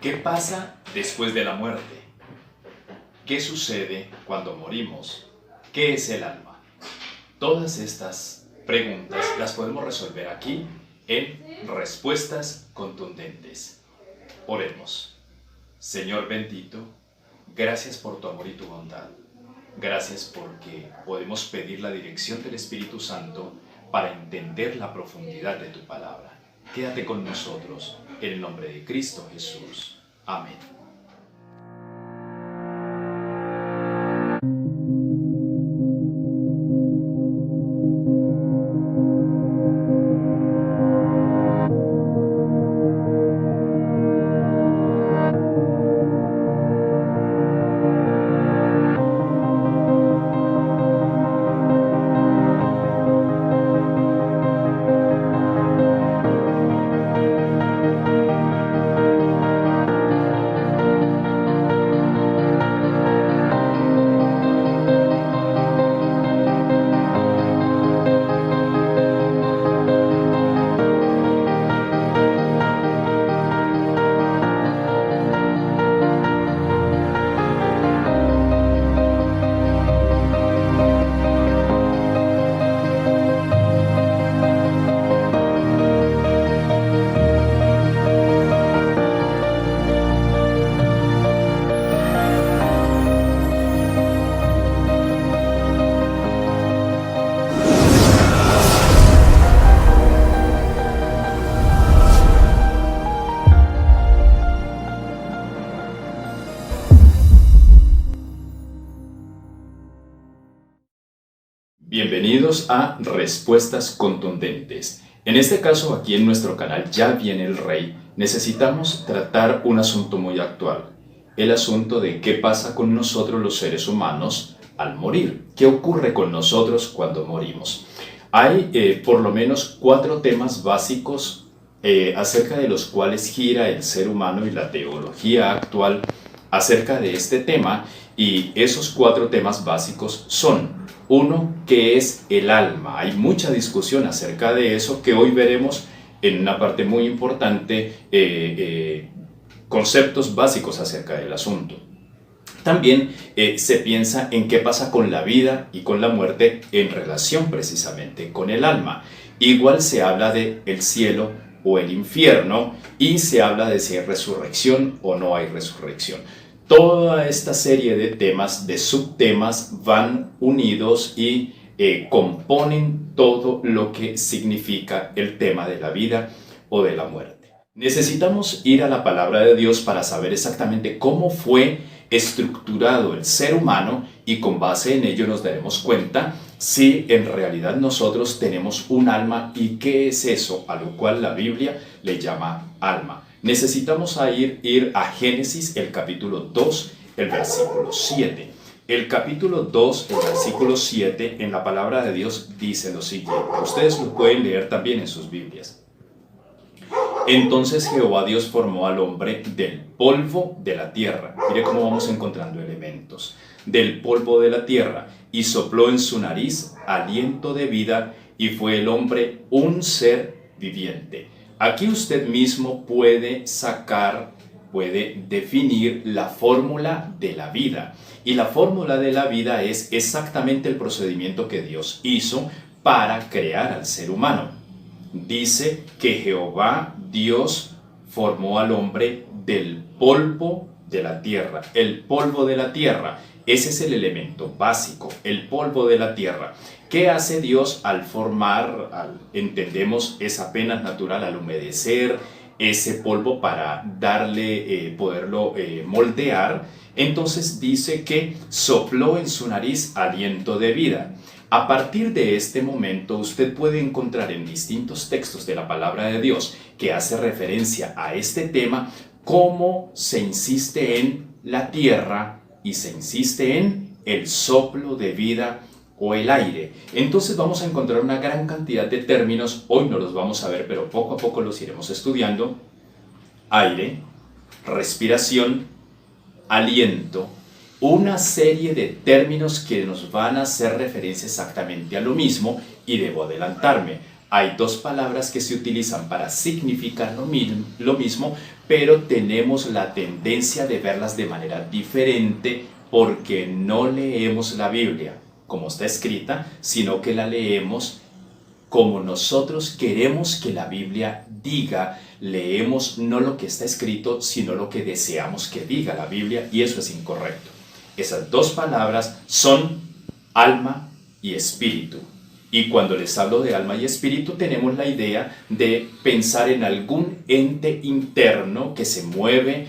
¿Qué pasa después de la muerte? ¿Qué sucede cuando morimos? ¿Qué es el alma? Todas estas preguntas las podemos resolver aquí en Respuestas Contundentes. Oremos. Señor bendito, gracias por tu amor y tu bondad. Gracias porque podemos pedir la dirección del Espíritu Santo para entender la profundidad de tu palabra. Quédate con nosotros, en el nombre de Cristo Jesús. Amén. Bienvenidos a Respuestas Contundentes. En este caso, aquí en nuestro canal Ya Viene el Rey, necesitamos tratar un asunto muy actual. El asunto de qué pasa con nosotros los seres humanos al morir. ¿Qué ocurre con nosotros cuando morimos? Hay por lo menos 4 temas básicos acerca de los cuales gira el ser humano y la teología actual acerca de este tema, y esos 4 temas básicos son: uno, ¿qué es el alma? Hay mucha discusión acerca de eso que hoy veremos en una parte muy importante, conceptos básicos acerca del asunto. También se piensa en qué pasa con la vida y con la muerte en relación precisamente con el alma. Igual se habla de el cielo o el infierno, y se habla de si hay resurrección o no hay resurrección. Toda esta serie de temas, de subtemas, van unidos y componen todo lo que significa el tema de la vida o de la muerte. Necesitamos ir a la palabra de Dios para saber exactamente cómo fue estructurado el ser humano, y con base en ello nos daremos cuenta si en realidad nosotros tenemos un alma y qué es eso a lo cual la Biblia le llama alma. Necesitamos ir a Génesis, el capítulo 2, el versículo 7. El capítulo 2, el versículo 7, en la palabra de Dios dice lo siguiente. Ustedes lo pueden leer también en sus Biblias. Entonces Jehová Dios formó al hombre del polvo de la tierra. Mire cómo vamos encontrando elementos. Del polvo de la tierra, y sopló en su nariz aliento de vida, y fue el hombre un ser viviente. Aquí usted mismo puede definir la fórmula de la vida. Y la fórmula de la vida es exactamente el procedimiento que Dios hizo para crear al ser humano. Dice que Jehová Dios formó al hombre del polvo de la tierra. El polvo de la tierra, ese es el elemento básico, el polvo de la tierra. ¿Qué hace Dios al formar, entendemos, es apenas natural, al humedecer ese polvo para darle, poderlo moldear? Entonces dice que sopló en su nariz aliento de vida. A partir de este momento usted puede encontrar en distintos textos de la palabra de Dios que hace referencia a este tema, cómo se insiste en la tierra y se insiste en el soplo de vida o el aire. Entonces vamos a encontrar una gran cantidad de términos. Hoy no los vamos a ver, pero poco a poco los iremos estudiando. Aire, respiración, aliento, una serie de términos que nos van a hacer referencia exactamente a lo mismo, y debo adelantarme. hay dos palabras que se utilizan para significar lo mismo, pero tenemos la tendencia de verlas de manera diferente porque no leemos la Biblia como está escrita, sino que la leemos como nosotros queremos que la Biblia diga. Leemos no lo que está escrito, sino lo que deseamos que diga la Biblia, y eso es incorrecto. Esas dos palabras son alma y espíritu. Y cuando les hablo de alma y espíritu, tenemos la idea de pensar en algún ente interno que se mueve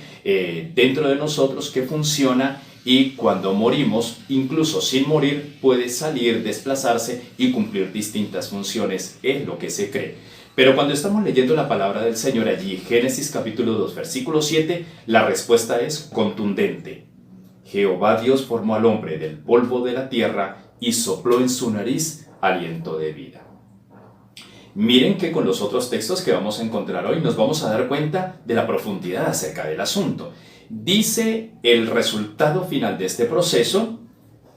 dentro de nosotros, que funciona, y cuando morimos, incluso sin morir, puede salir, desplazarse y cumplir distintas funciones, es lo que se cree. Pero cuando estamos leyendo la palabra del Señor allí, Génesis capítulo 2, versículo 7, la respuesta es contundente. Jehová Dios formó al hombre del polvo de la tierra y sopló en su nariz aliento de vida. Miren que con los otros textos que vamos a encontrar hoy nos vamos a dar cuenta de la profundidad acerca del asunto. Dice el resultado final de este proceso: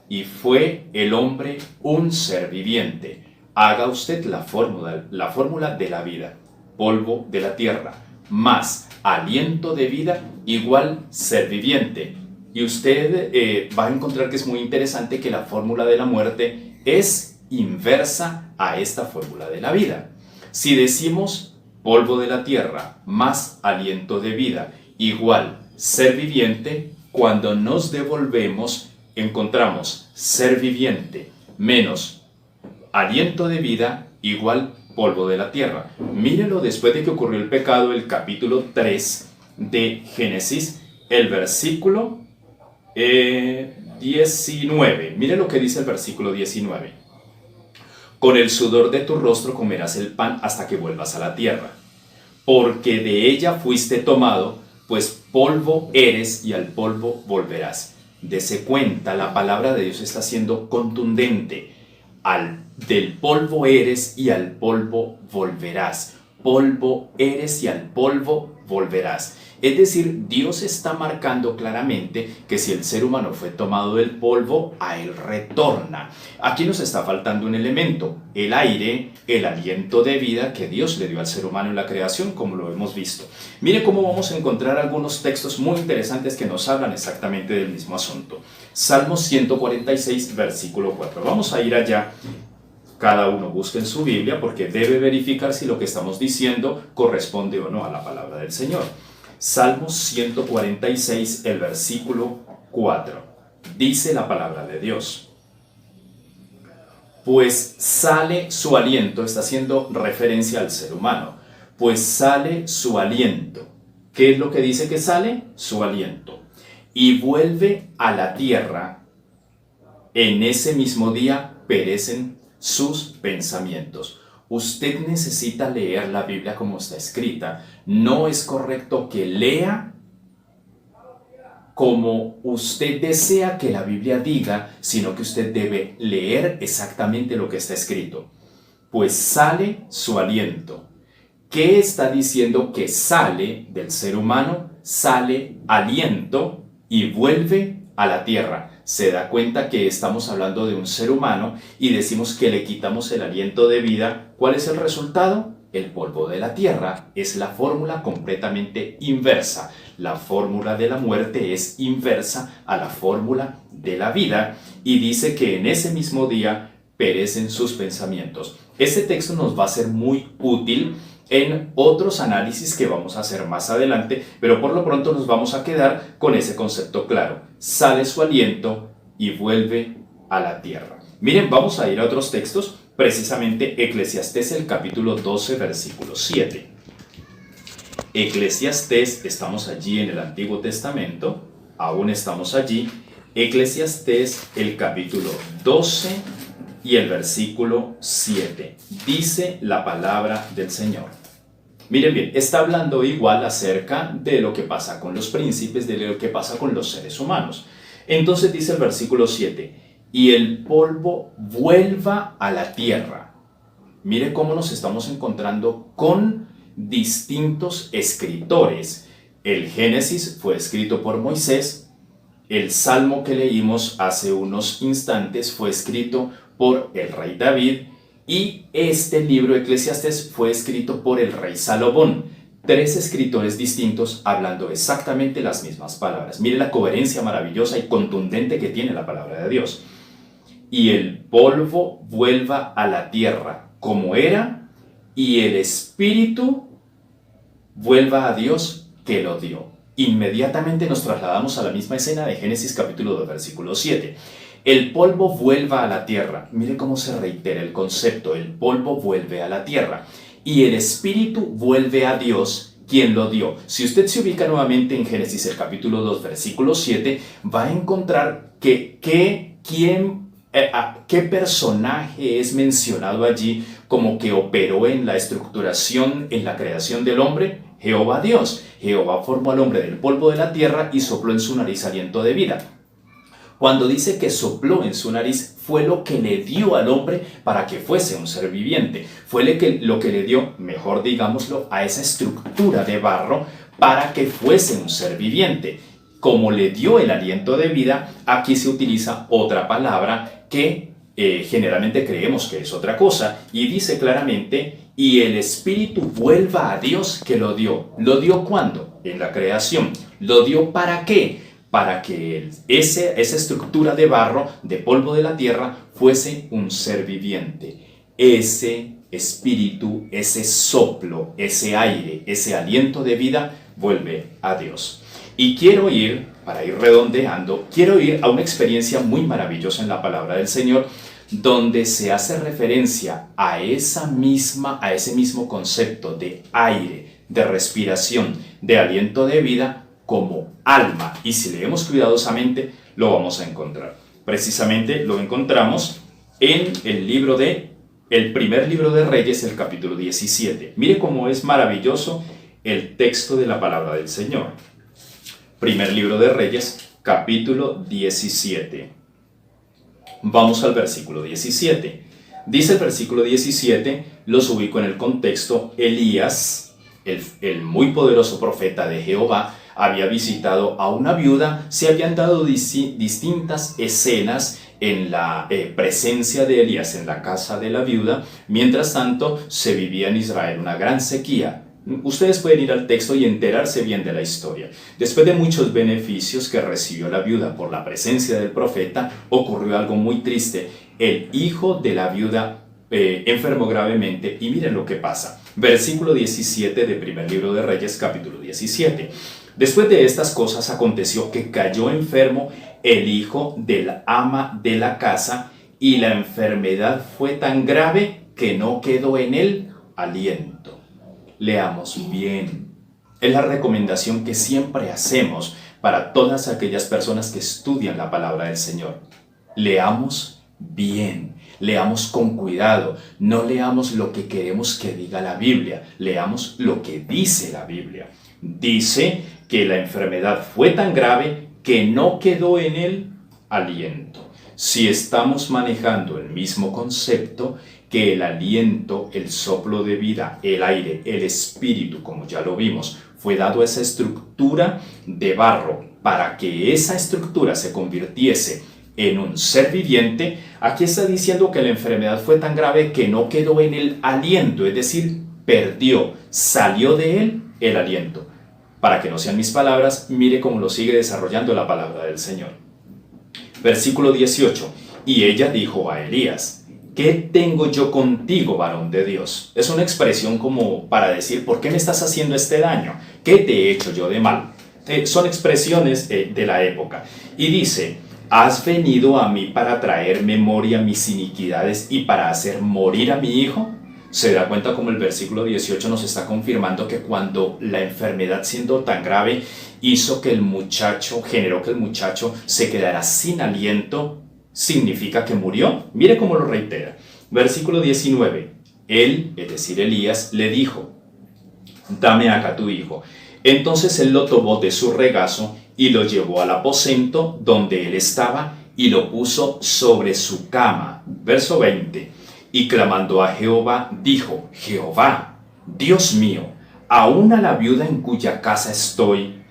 y fue el hombre un ser viviente. Haga usted la fórmula de la vida. Polvo de la tierra más aliento de vida igual ser viviente. Y usted va a encontrar que es muy interesante que la fórmula de la muerte es inversa a esta fórmula de la vida. Si decimos polvo de la tierra más aliento de vida igual ser viviente, cuando nos devolvemos encontramos ser viviente menos aliento de vida igual polvo de la tierra. Mírenlo después de que ocurrió el pecado, el capítulo 3 de Génesis, el versículo 19. Miren lo que dice el versículo 19. Con el sudor de tu rostro comerás el pan hasta que vuelvas a la tierra, porque de ella fuiste tomado, pues polvo eres y al polvo volverás. Dese cuenta, la palabra de Dios está siendo contundente. Del polvo eres y al polvo volverás. Polvo eres y al polvo volverás. Es decir, Dios está marcando claramente que si el ser humano fue tomado del polvo, a él retorna. Aquí nos está faltando un elemento: el aire, el aliento de vida que Dios le dio al ser humano en la creación, como lo hemos visto. Mire cómo vamos a encontrar algunos textos muy interesantes que nos hablan exactamente del mismo asunto. Salmo 146, versículo 4. Vamos a ir allá. Cada uno busque en su Biblia porque debe verificar si lo que estamos diciendo corresponde o no a la palabra del Señor. Salmo 146, el versículo 4. Dice la palabra de Dios: pues sale su aliento, está haciendo referencia al ser humano, pues sale su aliento. ¿Qué es lo que dice que sale? Su aliento. Y vuelve a la tierra, en ese mismo día perecen sus pensamientos. Usted necesita leer la Biblia como está escrita. No es correcto que lea como usted desea que la Biblia diga, sino que usted debe leer exactamente lo que está escrito. Pues sale su aliento. ¿Qué está diciendo que sale del ser humano? Sale aliento y vuelve a la tierra. Se da cuenta que estamos hablando de un ser humano y decimos que le quitamos el aliento de vida. ¿Cuál es el resultado? El polvo de la tierra. Es la fórmula completamente inversa. La fórmula de la muerte es inversa a la fórmula de la vida, y dice que en ese mismo día perecen sus pensamientos. Este texto nos va a ser muy útil en otros análisis que vamos a hacer más adelante, pero por lo pronto nos vamos a quedar con ese concepto claro. Sale su aliento y vuelve a la tierra. Miren, vamos a ir a otros textos, precisamente Eclesiastés, el capítulo 12, versículo 7. Eclesiastés, estamos allí en el Antiguo Testamento, aún estamos allí. Eclesiastés, el capítulo 12 y el versículo 7. Dice la palabra del Señor. Miren bien, está hablando igual acerca de lo que pasa con los príncipes, de lo que pasa con los seres humanos. Entonces dice el versículo 7, y el polvo vuelva a la tierra. Mire cómo nos estamos encontrando con distintos escritores. El Génesis fue escrito por Moisés. El Salmo que leímos hace unos instantes fue escrito por el rey David. Y este libro Eclesiastés fue escrito por el rey Salomón. 3 escritores distintos hablando exactamente las mismas palabras. Mire la coherencia maravillosa y contundente que tiene la palabra de Dios. Y el polvo vuelva a la tierra como era, y el espíritu vuelva a Dios que lo dio. Inmediatamente nos trasladamos a la misma escena de Génesis capítulo 2, versículo 7. El polvo vuelva a la tierra. Mire cómo se reitera el concepto. El polvo vuelve a la tierra. Y el espíritu vuelve a Dios, quien lo dio. Si usted se ubica nuevamente en Génesis el capítulo 2, versículo 7, va a encontrar que qué personaje es mencionado allí como que operó en la estructuración, en la creación del hombre. Jehová Dios. Jehová formó al hombre del polvo de la tierra y sopló en su nariz aliento de vida. Cuando dice que sopló en su nariz, fue lo que le dio al hombre para que fuese un ser viviente. Fue lo que le dio, mejor digámoslo, a esa estructura de barro para que fuese un ser viviente. Como le dio el aliento de vida, aquí se utiliza otra palabra que generalmente creemos que es otra cosa, y dice claramente, y el espíritu vuelva a Dios que lo dio. ¿Lo dio cuándo? En la creación. ¿Lo dio para qué? Para que esa estructura de barro, de polvo de la tierra, fuese un ser viviente. Ese espíritu, ese soplo, ese aire, ese aliento de vida, vuelve a Dios. Y quiero ir, para ir redondeando, quiero ir a una experiencia muy maravillosa en la palabra del Señor, donde se hace referencia a ese mismo concepto de aire, de respiración, de aliento de vida, como alma. Y si leemos cuidadosamente, lo vamos a encontrar. Precisamente lo encontramos en el primer libro de Reyes, el capítulo 17. Mire cómo es maravilloso el texto de la palabra del Señor. Primer libro de Reyes, capítulo 17. Vamos al versículo 17. Dice el versículo 17, los ubico en el contexto. Elías, el muy poderoso profeta de Jehová, había visitado a una viuda. Se habían dado distintas escenas en la presencia de Elías en la casa de la viuda. Mientras tanto, se vivía en Israel una gran sequía. Ustedes pueden ir al texto y enterarse bien de la historia. Después de muchos beneficios que recibió la viuda por la presencia del profeta, ocurrió algo muy triste. El hijo de la viuda enfermó gravemente, y miren lo que pasa. Versículo 17 del primer libro de Reyes, capítulo 17. Después de estas cosas aconteció que cayó enfermo el hijo del ama de la casa, y la enfermedad fue tan grave que no quedó en él aliento. Leamos bien. Es la recomendación que siempre hacemos para todas aquellas personas que estudian la palabra del Señor. Leamos bien, leamos con cuidado, no leamos lo que queremos que diga la Biblia, leamos lo que dice la Biblia. Dice que la enfermedad fue tan grave que no quedó en él aliento. Si estamos manejando el mismo concepto, que el aliento, el soplo de vida, el aire, el espíritu, como ya lo vimos, fue dado a esa estructura de barro para que esa estructura se convirtiese en un ser viviente. Aquí está diciendo que la enfermedad fue tan grave que no quedó en el aliento, es decir, perdió, salió de él el aliento. Para que no sean mis palabras, mire cómo lo sigue desarrollando la palabra del Señor. Versículo 18. Y ella dijo a Elías: ¿qué tengo yo contigo, varón de Dios? Es una expresión como para decir, ¿por qué me estás haciendo este daño? ¿Qué te he hecho yo de mal? Son expresiones de la época. Y dice: ¿has venido a mí para traer memoria mis iniquidades y para hacer morir a mi hijo? Se da cuenta como el versículo 18 nos está confirmando que cuando la enfermedad, siendo tan grave, generó que el muchacho se quedara sin aliento, significa que murió. Mire cómo lo reitera. Versículo 19. Él, es decir, Elías, le dijo: dame acá tu hijo. Entonces él lo tomó de su regazo y lo llevó al aposento donde él estaba y lo puso sobre su cama. Verso 20. Y clamando a Jehová, dijo: Jehová, Dios mío, aún a la viuda en cuya casa estoy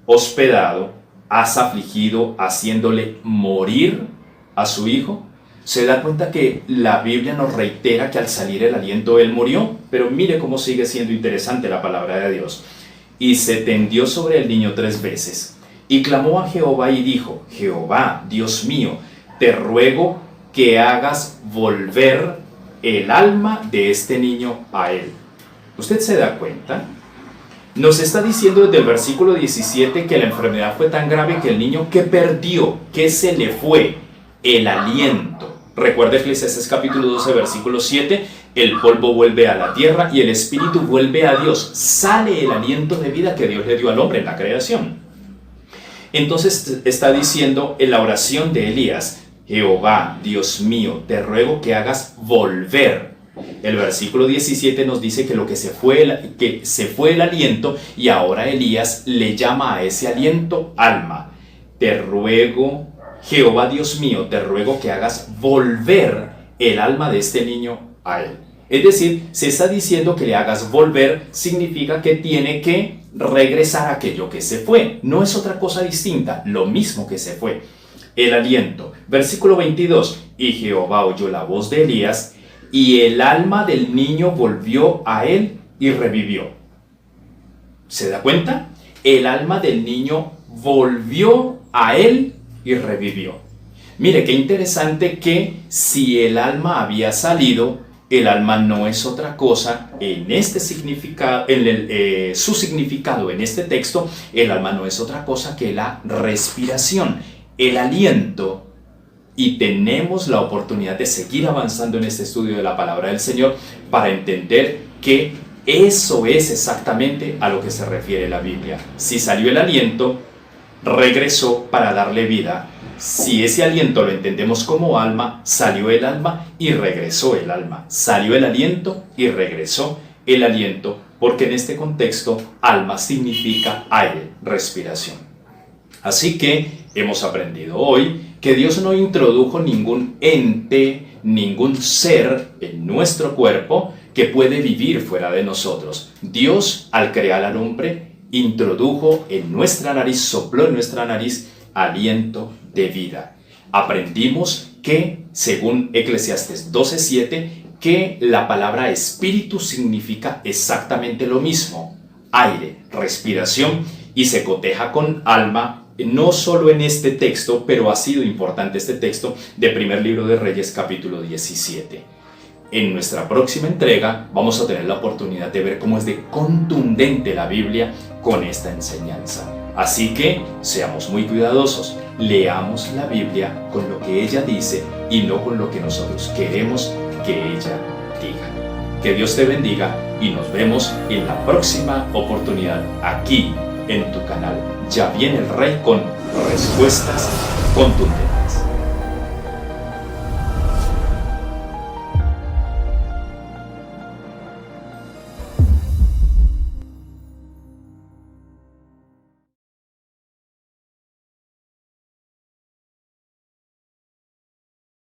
hospedado, has afligido haciéndole morir a su hijo. Se da cuenta que la Biblia nos reitera que al salir el aliento él murió, pero mire cómo sigue siendo interesante la palabra de Dios. Y se tendió sobre el niño 3 veces, y clamó a Jehová y dijo: Jehová, Dios mío, te ruego que hagas volver el alma de este niño a él. ¿Usted se da cuenta? Nos está diciendo desde el versículo 17 que la enfermedad fue tan grave que el niño que perdió, que se le fue el aliento. Recuerda Eclesiastés capítulo 12, versículo 7, el polvo vuelve a la tierra y el espíritu vuelve a Dios. Sale el aliento de vida que Dios le dio al hombre en la creación. Entonces está diciendo en la oración de Elías: Jehová, Dios mío, te ruego que hagas volver. El versículo 17 nos dice que se fue el aliento, y ahora Elías le llama a ese aliento alma. Te ruego, Jehová Dios mío, te ruego que hagas volver el alma de este niño a él. Es decir, se está diciendo que le hagas volver, significa que tiene que regresar aquello que se fue. No es otra cosa distinta, lo mismo que se fue. El aliento. Versículo 22. Y Jehová oyó la voz de Elías, y el alma del niño volvió a él y revivió. ¿Se da cuenta? El alma del niño volvió a él y revivió. Mire qué interesante que si el alma había salido, el alma no es otra cosa en este significado, su significado en este texto, el alma no es otra cosa que la respiración, el aliento. Y tenemos la oportunidad de seguir avanzando en este estudio de la palabra del Señor para entender que eso es exactamente a lo que se refiere la Biblia. Si salió el aliento, regresó para darle vida. Si ese aliento lo entendemos como alma, salió el alma y regresó el alma. Salió el aliento y regresó el aliento, porque en este contexto alma significa aire, respiración. Así que hemos aprendido hoy que Dios no introdujo ningún ente, ningún ser en nuestro cuerpo que puede vivir fuera de nosotros. Dios, al crear al hombre, introdujo en nuestra nariz, sopló en nuestra nariz aliento de vida. Aprendimos que, según Eclesiastés 12:7, que la palabra espíritu significa exactamente lo mismo: aire, respiración, y se coteja con alma, no solo en este texto, pero ha sido importante este texto de Primer Libro de Reyes, capítulo 17. En nuestra próxima entrega vamos a tener la oportunidad de ver cómo es de contundente la Biblia con esta enseñanza. Así que seamos muy cuidadosos, leamos la Biblia con lo que ella dice y no con lo que nosotros queremos que ella diga. Que Dios te bendiga y nos vemos en la próxima oportunidad aquí en tu canal. Ya viene el Rey con respuestas contundentes.